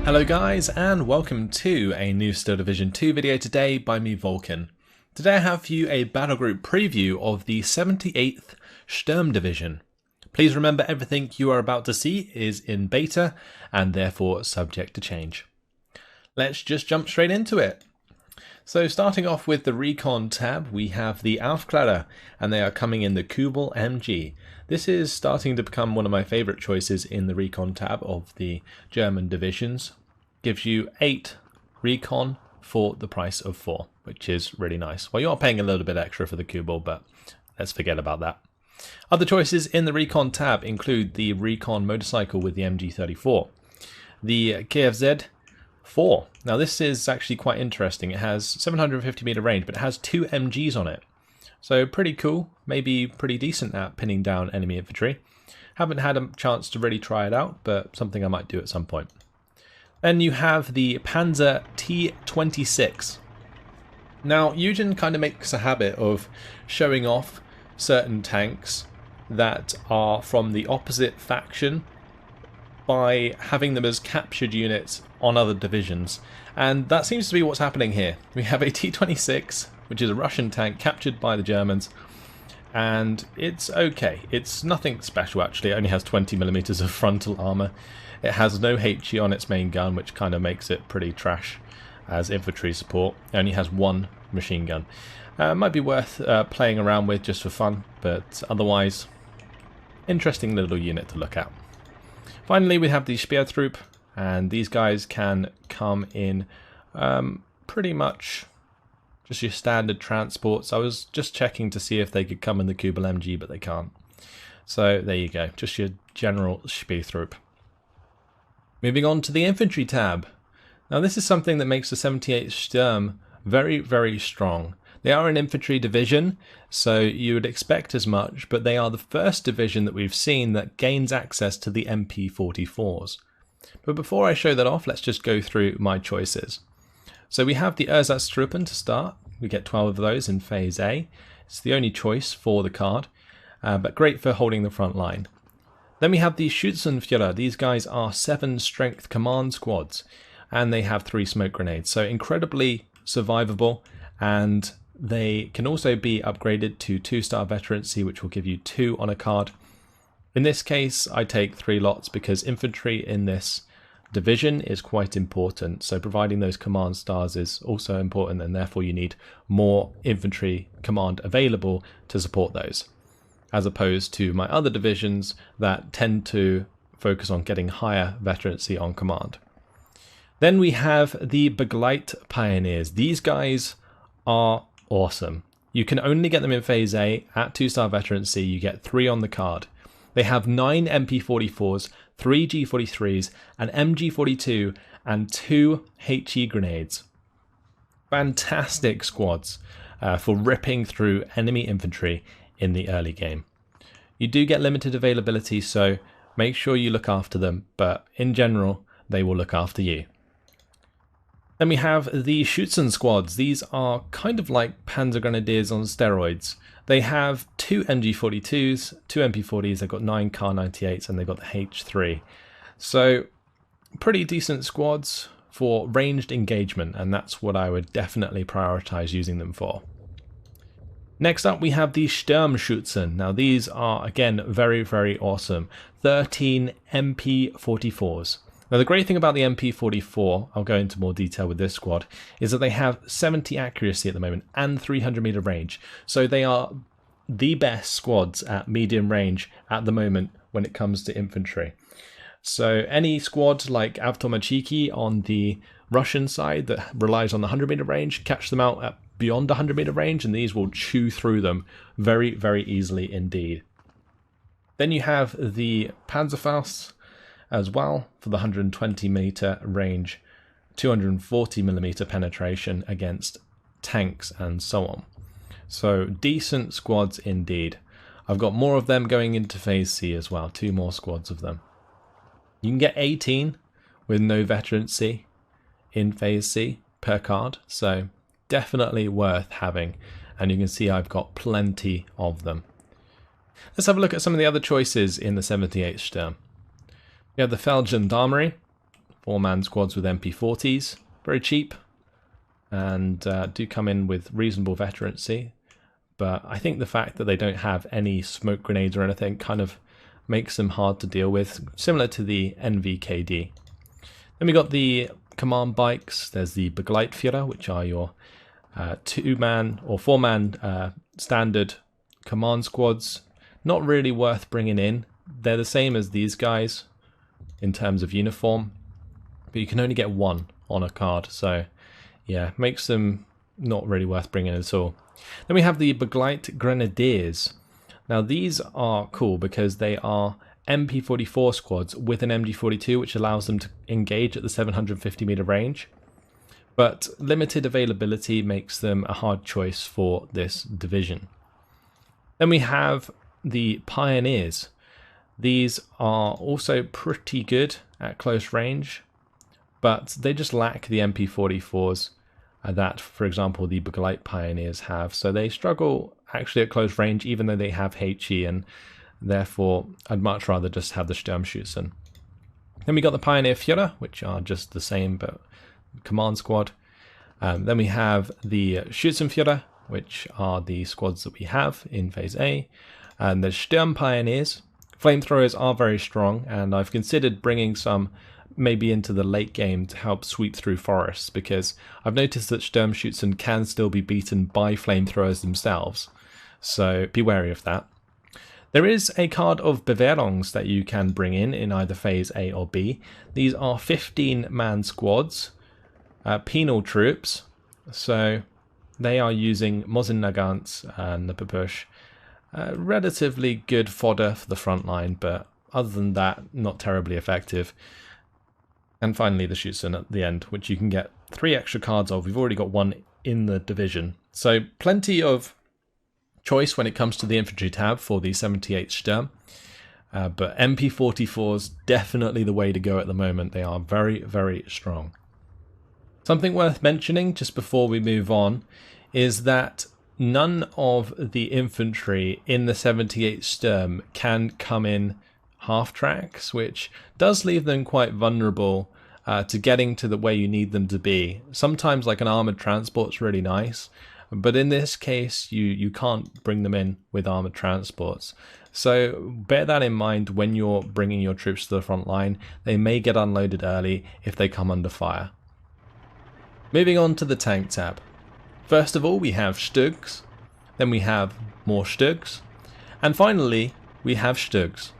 Hello guys, and welcome to a new Steel Division 2 video today by me, Vulcan. Today I have for you a Battlegroup preview of the 78th STURM Division. Please remember everything you are about to see is in beta and therefore subject to change. Let's just jump straight into it. So starting off with the Recon tab, we have the Aufklärer, and they are coming in the Kubel MG. This is starting to become one of my favourite choices in the Recon tab of the German divisions. Gives you 8 Recon for the price of 4, which is really nice. Well, you are paying a little bit extra for the Kubel, but let's forget about that. Other choices in the Recon tab include the Recon motorcycle with the MG34, the KFZ 4. Now this is actually quite interesting. It has 750 meter range, but it has 2 MGs on it. So pretty cool, maybe pretty decent at pinning down enemy infantry. Haven't had a chance to really try it out, but something I might do at some point. Then you have the Panzer T26. Now Eugen kind of makes a habit of showing off certain tanks that are from the opposite faction by having them as captured units on other divisions, and that seems to be what's happening here. We have a T-26, which is a Russian tank captured by the Germans, and it's okay. It's nothing special actually. It only has 20mm of frontal armor. It has no HE on its main gun, which kind of makes it pretty trash as infantry support. It only has 1 machine gun. Might be worth playing around with just for fun, but otherwise, interesting little unit to look at. Finally, we have the Speertrupp, and these guys can come in pretty much just your standard transports. I was just checking to see if they could come in the Kubel MG, but they can't. So there you go, just your general Speertrupp. Moving on to the infantry tab. Now this is something that makes the 78th STURM very, very strong. They are an infantry division, so you would expect as much, but they are the first division that we've seen that gains access to the MP44s. But before I show that off, let's just go through my choices. So we have the Ersatztruppen to start. We get 12 of those in Phase A. It's the only choice for the card, but great for holding the front line. Then we have the Schützenführer. These guys are 7 strength command squads, and they have 3 smoke grenades, so incredibly survivable, and they can also be upgraded to 2-star veterancy, which will give you 2 on a card. In this case, I take 3 lots because infantry in this division is quite important. So providing those command stars is also important, and therefore you need more infantry command available to support those, as opposed to my other divisions that tend to focus on getting higher veterancy on command. Then we have the Begleit Pioneers. These guys are awesome. You can only get them in Phase A at 2-star veterancy. You get 3 on the card. They have 9 MP44s, 3 G43s, an MG42, and 2 HE grenades. Fantastic squads for ripping through enemy infantry in the early game. You do get limited availability, so make sure you look after them, but in general, they will look after you. Then we have the Schützen squads. These are kind of like Panzer Grenadiers on steroids. They have 2 MG42s, 2 MP40s, they've got 9 Kar98s, and they've got the H3. So pretty decent squads for ranged engagement, and that's what I would definitely prioritize using them for. Next up we have the Sturmschützen. Now these are again very, very awesome. 13 MP44s. Now the great thing about the MP44, I'll go into more detail with this squad, is that they have 70 accuracy at the moment and 300 meter range. So they are the best squads at medium range at the moment when it comes to infantry. So any squad like Avtomachiki on the Russian side that relies on the 100 meter range, catch them out at beyond 100 meter range, and these will chew through them very, very easily indeed. Then you have the Panzerfaust as well for the 120 meter range, 240 millimeter penetration against tanks and so on. So decent squads indeed. I've got more of them going into Phase C as well, 2 more squads of them. You can get 18 with no veterancy in Phase C per card, so definitely worth having, and you can see I've got plenty of them. Let's have a look at some of the other choices in the 78th STURM. We have the Feldgendarmerie, 4-man squads with MP40s, very cheap, and do come in with reasonable veterancy. But I think the fact that they don't have any smoke grenades or anything kind of makes them hard to deal with, similar to the NVKD. Then we got the command bikes. There's the Begleitführer, which are your 2-man or 4-man standard command squads. Not really worth bringing in. They're the same as these guys in terms of uniform, but you can only get one on a card, so yeah, makes them not really worth bringing at all. Then we have the Begleit Grenadiers. Now these are cool because they are MP44 squads with an MG42, which allows them to engage at the 750 meter range, but limited availability makes them a hard choice for this division. Then we have the Pioneers. These are also pretty good at close range, but they just lack the MP44s that, for example, the Begleit Pioneers have. So they struggle actually at close range, even though they have HE, and therefore I'd much rather just have the Sturmschützen. Then we got the Pioneer Führer, which are just the same but command squad. Then we have the Schützenführer, which are the squads that we have in Phase A. And the Sturm Pioneers. Flamethrowers are very strong, and I've considered bringing some maybe into the late game to help sweep through forests, because I've noticed that Sturmschützen can still be beaten by flamethrowers themselves, so be wary of that. There is a card of Bewährungs that you can bring in either Phase A or B. These are 15-man squads, penal troops, so they are using Mosin-Nagants and the Pepusch. Relatively good fodder for the front line, but other than that, not terribly effective. And finally the Schützen at the end, which you can get 3 extra cards of. We've already got 1 in the division. So plenty of choice when it comes to the infantry tab for the 78th Sturm. But MP44's definitely the way to go at the moment. They are very, very strong. Something worth mentioning just before we move on is that none of the infantry in the 78th Sturm can come in half tracks, which does leave them quite vulnerable to getting to where you need them to be. Sometimes like an armoured transport's really nice, but in this case you can't bring them in with armoured transports. So bear that in mind when you're bringing your troops to the front line. They may get unloaded early if they come under fire. Moving on to the tank tab. First of all, we have Stugs, then we have more Stugs, and finally we have Stugs.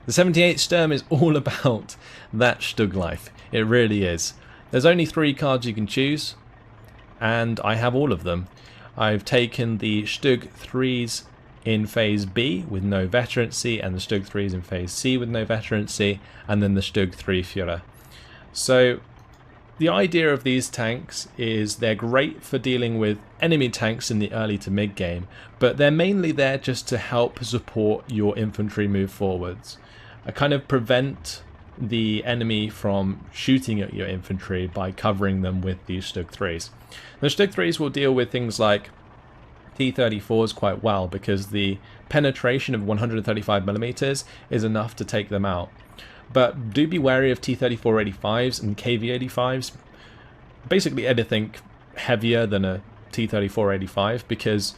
The 78th Sturm is all about that Stug life. It really is. There's only 3 cards you can choose, and I have all of them. I've taken the Stug 3s in Phase B with no veterancy, and the Stug 3s in Phase C with no veterancy, and then the Stug 3 Führer. So the idea of these tanks is they're great for dealing with enemy tanks in the early to mid game, but they're mainly there just to help support your infantry move forwards. Kind of prevent the enemy from shooting at your infantry by covering them with these Stug 3s. The Stug 3s will deal with things like T-34s quite well, because the penetration of 135mm is enough to take them out. But do be wary of T-34-85s and KV-85s, basically anything heavier than a T-34-85, because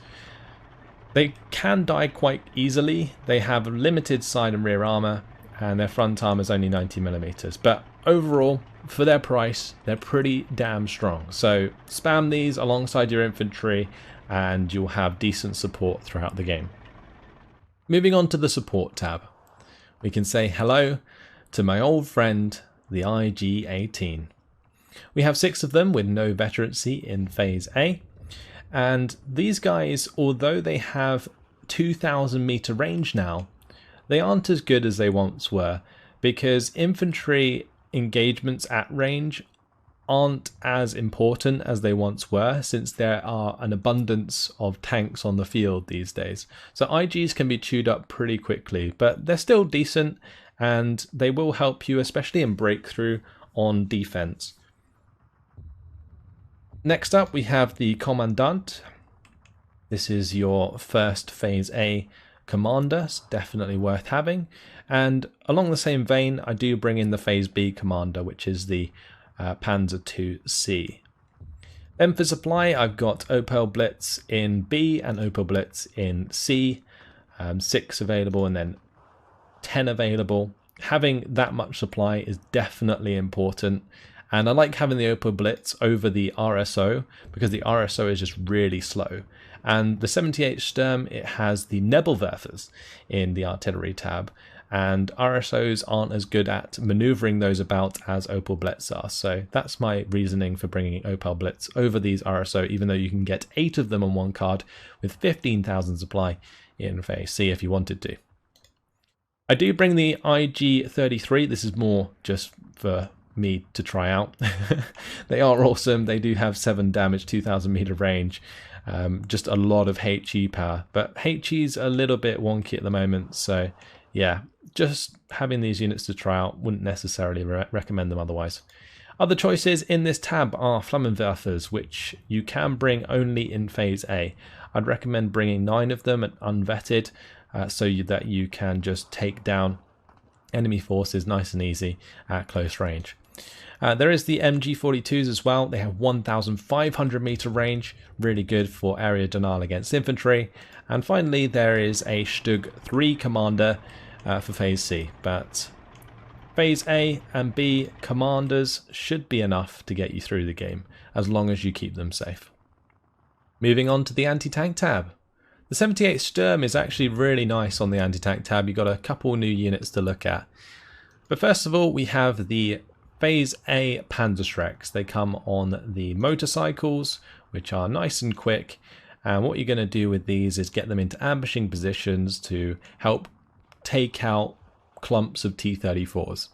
they can die quite easily. They have limited side and rear armor, and their front armor is only 90mm. But overall, for their price, they're pretty damn strong. So spam these alongside your infantry, and you'll have decent support throughout the game. Moving on to the support tab, we can say hello to my old friend, the IG-18. We have 6 of them with no veterancy in Phase A, and these guys, although they have 2,000 meter range now, they aren't as good as they once were, because infantry engagements at range aren't as important as they once were, since there are an abundance of tanks on the field these days. So IGs can be chewed up pretty quickly, but they're still decent, and they will help you, especially in breakthrough on defense. Next up, we have the Commandant. This is your first Phase A Commander, it's definitely worth having. And along the same vein, I do bring in the Phase B Commander, which is the Panzer II-C. Then for supply, I've got Opel Blitz in B and Opel Blitz in C. 6 available and then 10 available. Having that much supply is definitely important. And I like having the Opel Blitz over the RSO because the RSO is just really slow. And the 78 STURM, it has the Nebelwerfers in the artillery tab. And RSOs aren't as good at maneuvering those about as Opel Blitz are. So that's my reasoning for bringing Opel Blitz over these RSO, even though you can get 8 of them on one card with 15,000 supply in Phase C if you wanted to. I do bring the IG-33. This is more just for me to try out. They are awesome. They do have 7 damage, 2,000 meter range. Just a lot of HE power. But HE's a little bit wonky at the moment, so yeah, just having these units to try out, wouldn't necessarily recommend them otherwise. Other choices in this tab are Flammenwerfers, which you can bring only in Phase A. I'd recommend bringing 9 of them at unvetted, so that you can just take down enemy forces nice and easy at close range. There is the MG42s as well. They have 1,500 meter range, really good for area denial against infantry. And finally, there is a Stug 3 Commander for Phase C, but Phase A and B Commanders should be enough to get you through the game, as long as you keep them safe. Moving on to the anti-tank tab. The 78 STURM is actually really nice on the anti-tank tab. You've got a couple new units to look at. But first of all, we have the Phase A Panzerschrecks. They come on the motorcycles, which are nice and quick. And what you're going to do with these is get them into ambushing positions to help take out clumps of T-34s.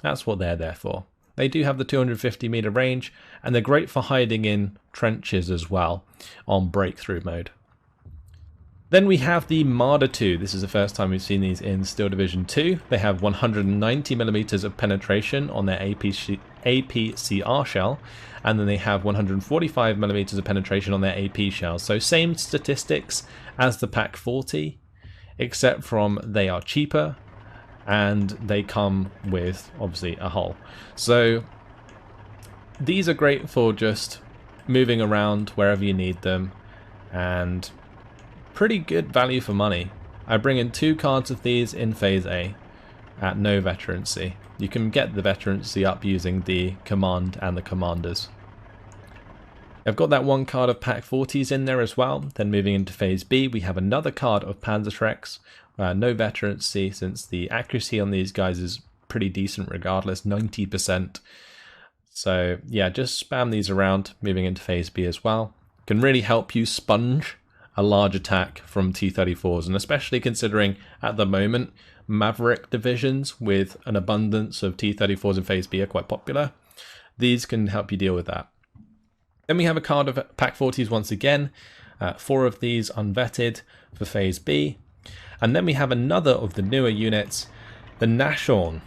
That's what they're there for. They do have the 250 meter range, and they're great for hiding in trenches as well on breakthrough mode. Then we have the Marder 2. This is the first time we've seen these in Steel Division 2. They have 190 millimeters of penetration on their APCR shell, and then they have 145 millimeters of penetration on their AP shell. So same statistics as the Pak 40, except from they are cheaper and they come with obviously a hull. So these are great for just moving around wherever you need them, and pretty good value for money. I bring in 2 cards of these in Phase A at no veterancy. You can get the veterancy up using the command and the commanders. I've got that 1 card of Pak 40s in there as well. Then moving into Phase B, we have another card of Panzerschrecks. No veterancy, since the accuracy on these guys is pretty decent regardless, 90%. So yeah, just spam these around moving into Phase B as well. Can really help you sponge a large attack from T-34s, and especially considering at the moment Maverick divisions with an abundance of T-34s in Phase B are quite popular. These can help you deal with that. Then we have a card of Pak 40s once again, 4 of these unvetted for Phase B. And then we have another of the newer units, the Nashorn.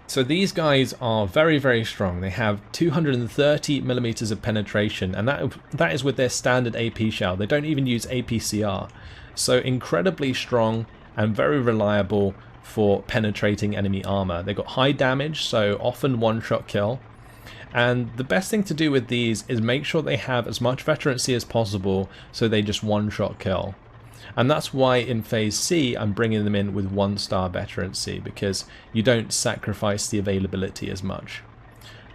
So these guys are very, very strong. They have 230 millimeters of penetration, and that is with their standard AP shell. They don't even use APCR. So incredibly strong and very reliable for penetrating enemy armor. They've got high damage, so often one-shot kill. And the best thing to do with these is make sure they have as much veterancy as possible, so they just one-shot kill. And that's why in Phase C I'm bringing them in with 1-star veterancy, because you don't sacrifice the availability as much.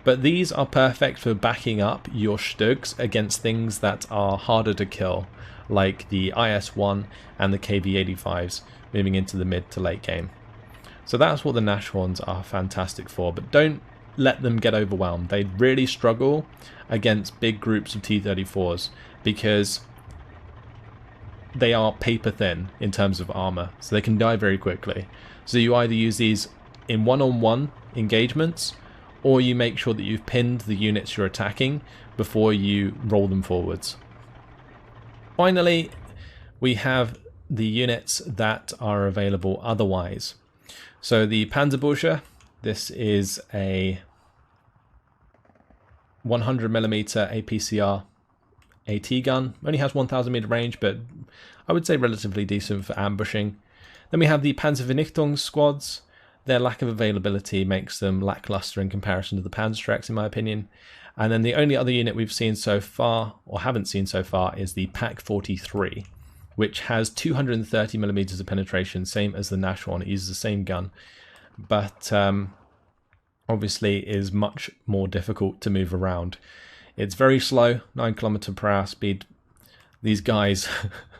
But these are perfect for backing up your Stugs against things that are harder to kill, like the IS-1 and the KV-85s moving into the mid to late game. So that's what the Nashorns are fantastic for, but don't let them get overwhelmed. They really struggle against big groups of T-34s because they are paper thin in terms of armor, so they can die very quickly. So you either use these in one-on-one engagements, or you make sure that you've pinned the units you're attacking before you roll them forwards. Finally, we have the units that are available otherwise. So the Panzerbursche, this is a 100mm APCR AT gun. Only has 1000 meter range, but I would say relatively decent for ambushing. Then we have the Panzervernichtung squads. Their lack of availability makes them lackluster in comparison to the Panzerstrecks, in my opinion. And then the only other unit we've seen so far, or haven't seen so far, is the PaK-43, which has 230 millimeters of penetration, same as the Nashorn. It uses the same gun, but obviously is much more difficult to move around. It's very slow, 9 km/h speed. These guys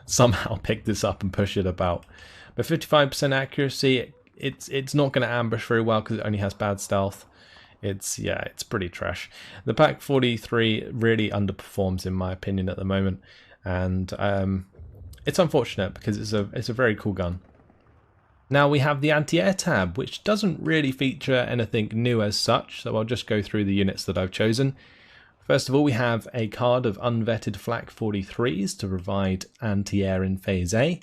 somehow pick this up and push it about. But 55% accuracy, it's not going to ambush very well because it only has bad stealth. It's pretty trash. The PaK-43 really underperforms in my opinion at the moment, and it's unfortunate because it's a very cool gun. Now we have the anti-air tab, which doesn't really feature anything new as such, so I'll just go through the units that I've chosen. First of all, we have a card of unvetted Flak 43s to provide anti-air in Phase A.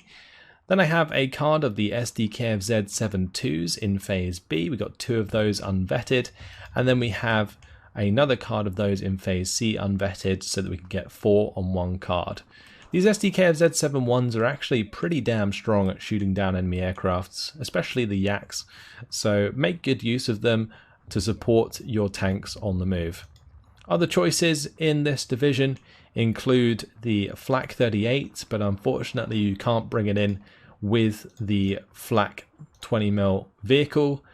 Then I have a card of the SDKFZ 72s in Phase B. We got 2 of those unvetted. And then we have another card of those in Phase C unvetted so that we can get 4 on 1 card. These SDKFZ 71s are actually pretty damn strong at shooting down enemy aircrafts, especially the Yaks. So make good use of them to support your tanks on the move. Other choices in this division include the Flak 38, but unfortunately you can't bring it in with the Flak 20mm vehicle.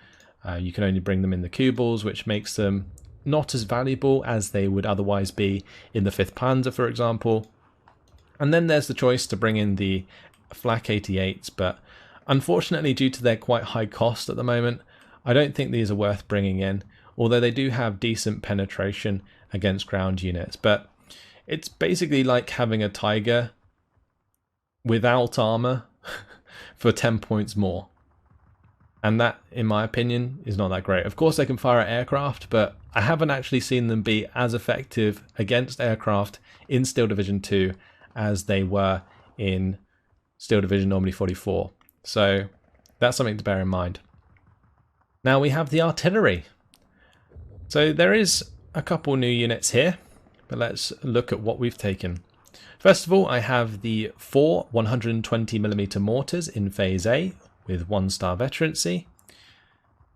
You can only bring them in the Kubels, which makes them not as valuable as they would otherwise be in the 5th Panzer, for example. And then there's the choice to bring in the Flak 88s, but unfortunately due to their quite high cost at the moment, I don't think these are worth bringing in, although they do have decent penetration against ground units. But it's basically like having a Tiger without armor for 10 points more. And that, in my opinion, is not that great. Of course, they can fire at aircraft, but I haven't actually seen them be as effective against aircraft in Steel Division 2 as they were in Steel Division Normandy 44. So that's something to bear in mind. Now we have the artillery. So there is a couple new units here, but let's look at what we've taken. First of all, I have the 4 120mm mortars in Phase A with 1-star veterancy.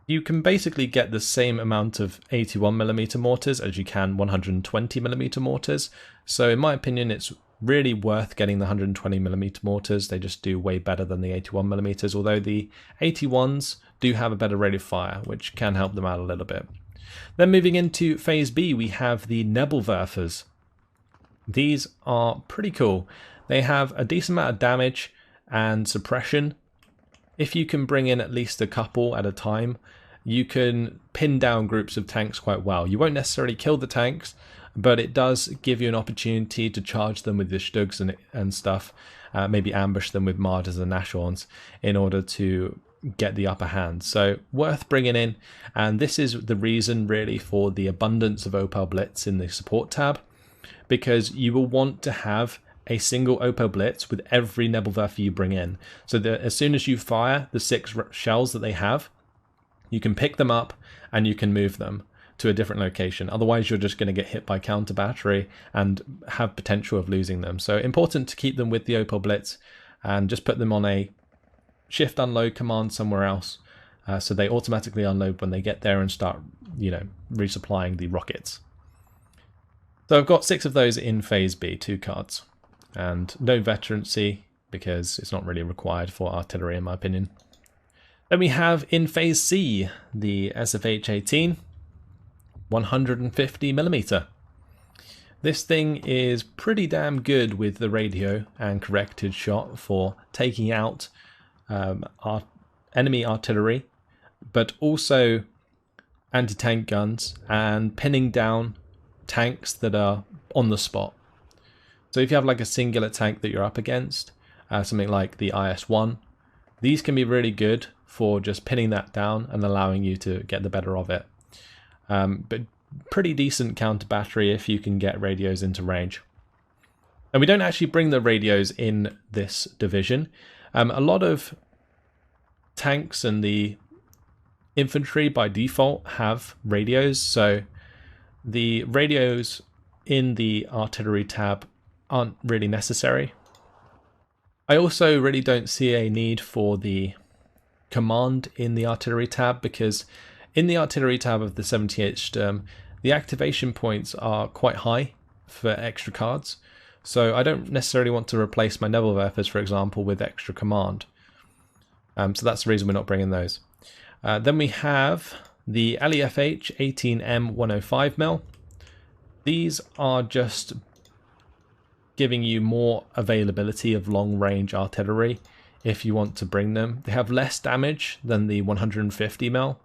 You can basically get the same amount of 81mm mortars as you can 120mm mortars. So in my opinion, it's really worth getting the 120mm mortars. They just do way better than the 81mm, although the 81s do have a better rate of fire, which can help them out a little bit. Then moving into Phase B, we have the Nebelwerfers. These are pretty cool. They have a decent amount of damage and suppression. If you can bring in at least a couple at a time, you can pin down groups of tanks quite well. You won't necessarily kill the tanks, but it does give you an opportunity to charge them with the Stugs and stuff, maybe ambush them with Marders and Nashorns in order to get the upper hand. So worth bringing in, and this is the reason really for the abundance of Opel Blitz in the support tab, because you will want to have a single Opel Blitz with every Nebelwerfer you bring in, so that as soon as you fire the 6 shells that they have, you can pick them up and you can move them to a different location. Otherwise you're just going to get hit by counter battery and have potential of losing them. So important to keep them with the Opel Blitz and just put them on a shift unload command somewhere else, so they automatically unload when they get there and start, resupplying the rockets. So I've got 6 of those in Phase B, 2 cards, and no veterancy because it's not really required for artillery in my opinion. Then we have in Phase C the SFH-18 150mm. This thing is pretty damn good with the radio and corrected shot for taking out our enemy artillery, but also anti-tank guns and pinning down tanks that are on the spot. So if you have like a singular tank that you're up against, something like the IS-1, these can be really good for just pinning that down and allowing you to get the better of it. But pretty decent counter battery if you can get radios into range. And we don't actually bring the radios in this division. A lot of tanks and the infantry by default have radios, so the radios in the artillery tab aren't really necessary. I also really don't see a need for the command in the artillery tab, because in the artillery tab of the 78th Sturm, the activation points are quite high for extra cards. So I don't necessarily want to replace my Nebelwerfers, for example, with extra command. So that's the reason we're not bringing those. Then we have the LEFH 18M 105mm. These are just giving you more availability of long-range artillery if you want to bring them. They have less damage than the 150mm,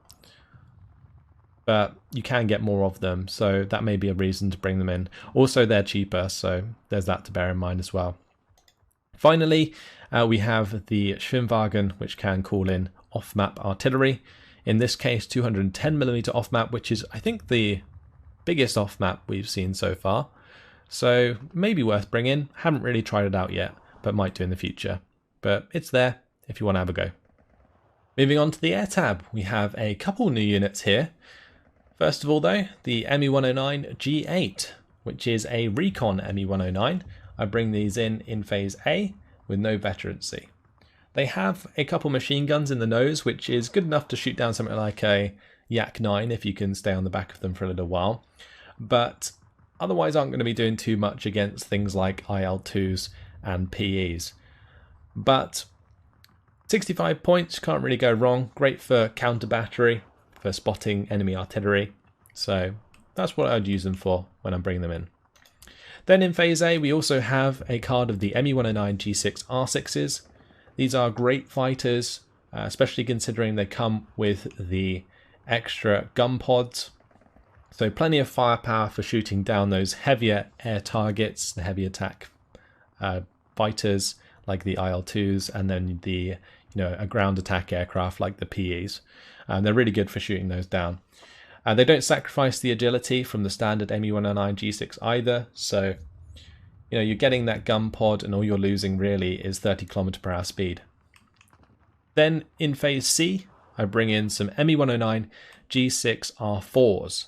but you can get more of them, so that may be a reason to bring them in. Also, they're cheaper, so there's that to bear in mind as well. Finally, we have the Schwimmwagen, which can call in off-map artillery. In this case, 210mm off-map, which is, I think, the biggest off-map we've seen so far. So maybe worth bringing. Haven't really tried it out yet, but might do in the future. But it's there if you want to have a go. Moving on to the air tab, we have a couple new units here. First of all though, the ME109 G8, which is a Recon ME109. I bring these in phase A with no veterancy. They have a couple machine guns in the nose, which is good enough to shoot down something like a Yak 9 if you can stay on the back of them for a little while. But otherwise aren't going to be doing too much against things like IL-2s and PEs. But 65 points, can't really go wrong. Great for counter battery, for spotting enemy artillery. So that's what I'd use them for when I'm bringing them in. Then in phase A, we also have a card of the ME109 G6 R6s. These are great fighters, especially considering they come with the extra gun pods. So plenty of firepower for shooting down those heavier air targets, the heavy attack fighters like the IL-2s, and then the a ground attack aircraft like the PEs. They're really good for shooting those down. They don't sacrifice the agility from the standard ME109 G6 either, so you're getting that gun pod, and all you're losing really is 30 km/h speed. Then in phase C, I bring in some ME109 G6 R4s.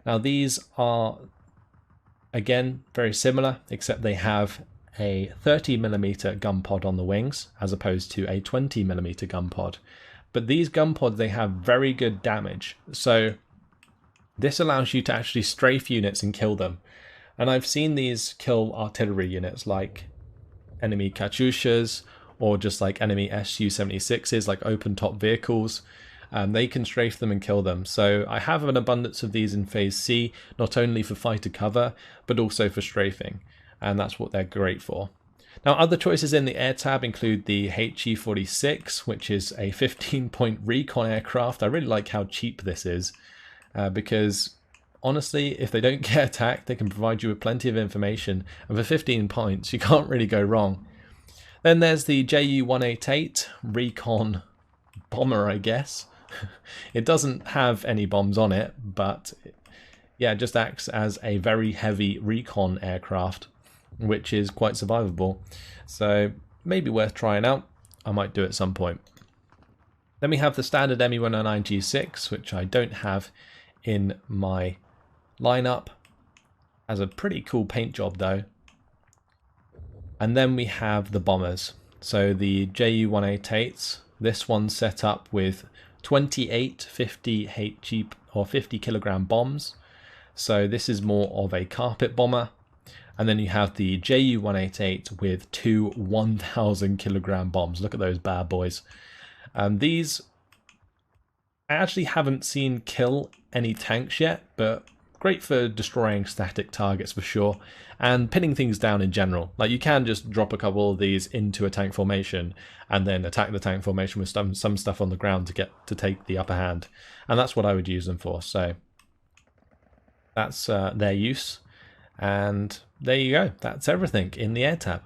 Now these are, again, very similar, except they have a 30mm gun pod on the wings, as opposed to a 20mm gun pod. But these gun pods, they have very good damage, so this allows you to actually strafe units and kill them. And I've seen these kill artillery units like enemy Katyushas, or just like enemy Su-76s, like open top vehicles. They can strafe them and kill them. So I have an abundance of these in phase C, not only for fighter cover, but also for strafing. And that's what they're great for. Now, other choices in the air tab include the HE-46, which is a 15-point recon aircraft. I really like how cheap this is, because honestly, if they don't get attacked, they can provide you with plenty of information. And for 15 points, you can't really go wrong. Then there's the JU-188 recon bomber, I guess. It doesn't have any bombs on it, but yeah, it just acts as a very heavy recon aircraft, which is quite survivable. So maybe worth trying out. I might do at some point. Then we have the standard ME109 G6, which I don't have in my lineup. Has a pretty cool paint job though. And then we have the bombers. So the JU-188s, this one's set up with 28 50 HG or 50 kilogram bombs. So this is more of a carpet bomber. And then you have the JU-188 with two 1,000 kilogram bombs. Look at those bad boys. These I actually haven't seen kill any tanks yet, but great for destroying static targets for sure, and pinning things down in general. Like, you can just drop a couple of these into a tank formation and then attack the tank formation with some stuff on the ground to take the upper hand, and that's what I would use them for. So that's their use, and there you go. That's everything in the air tab.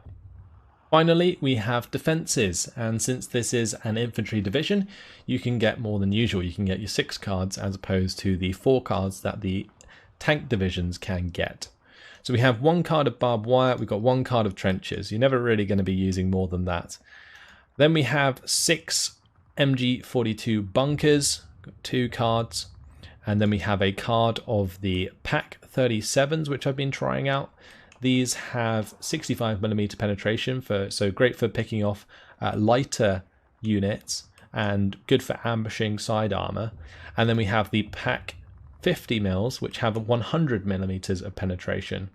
Finally, we have defences, and since this is an infantry division, you can get more than usual. You can get your 6 cards as opposed to the 4 cards that the tank divisions can get. So we have 1 card of barbed wire, we've got 1 card of trenches. You're never really going to be using more than that. Then we have 6 MG42 bunkers, got 2 cards, and then we have a card of the Pack 37s, which I've been trying out. These have 65mm penetration, so great for picking off lighter units and good for ambushing side armor. And then we have the Pak 50mm, which have 100mm of penetration.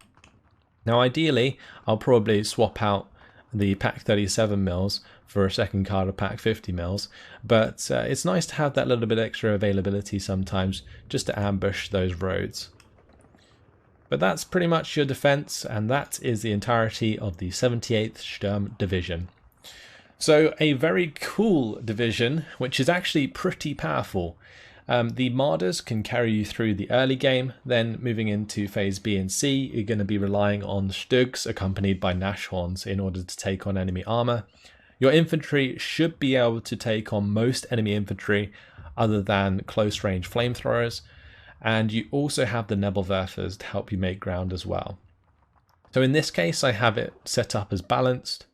Now ideally, I'll probably swap out the Pak 37mm for a second card of Pak 50mm, but it's nice to have that little bit extra availability sometimes just to ambush those roads. But that's pretty much your defense, and that is the entirety of the 78th Sturm division. So a very cool division, which is actually pretty powerful. The Marders can carry you through the early game, then moving into phase B and C, you're going to be relying on Stugs accompanied by Nashorns in order to take on enemy armor. Your infantry should be able to take on most enemy infantry other than close range flamethrowers, and you also have the Nebelwerfers to help you make ground as well. So in this case I have it set up as balanced.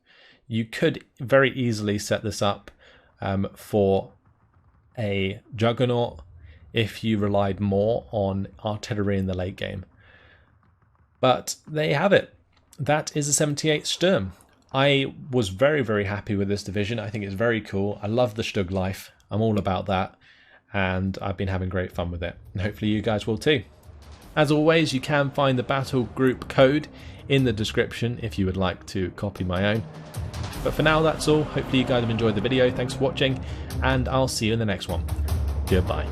You could very easily set this up for a Juggernaut if you relied more on artillery in the late game. But there you have it. That is the 78th Sturm. I was very happy with this division. I think it's very cool. I love the Stug life. I'm all about that, and I've been having great fun with it, and hopefully you guys will too. As always, you can find the Battlegroup code in the description if you would like to copy my own. But for now, that's all. Hopefully you guys have enjoyed the video. Thanks for watching, and I'll see you in the next one. Goodbye.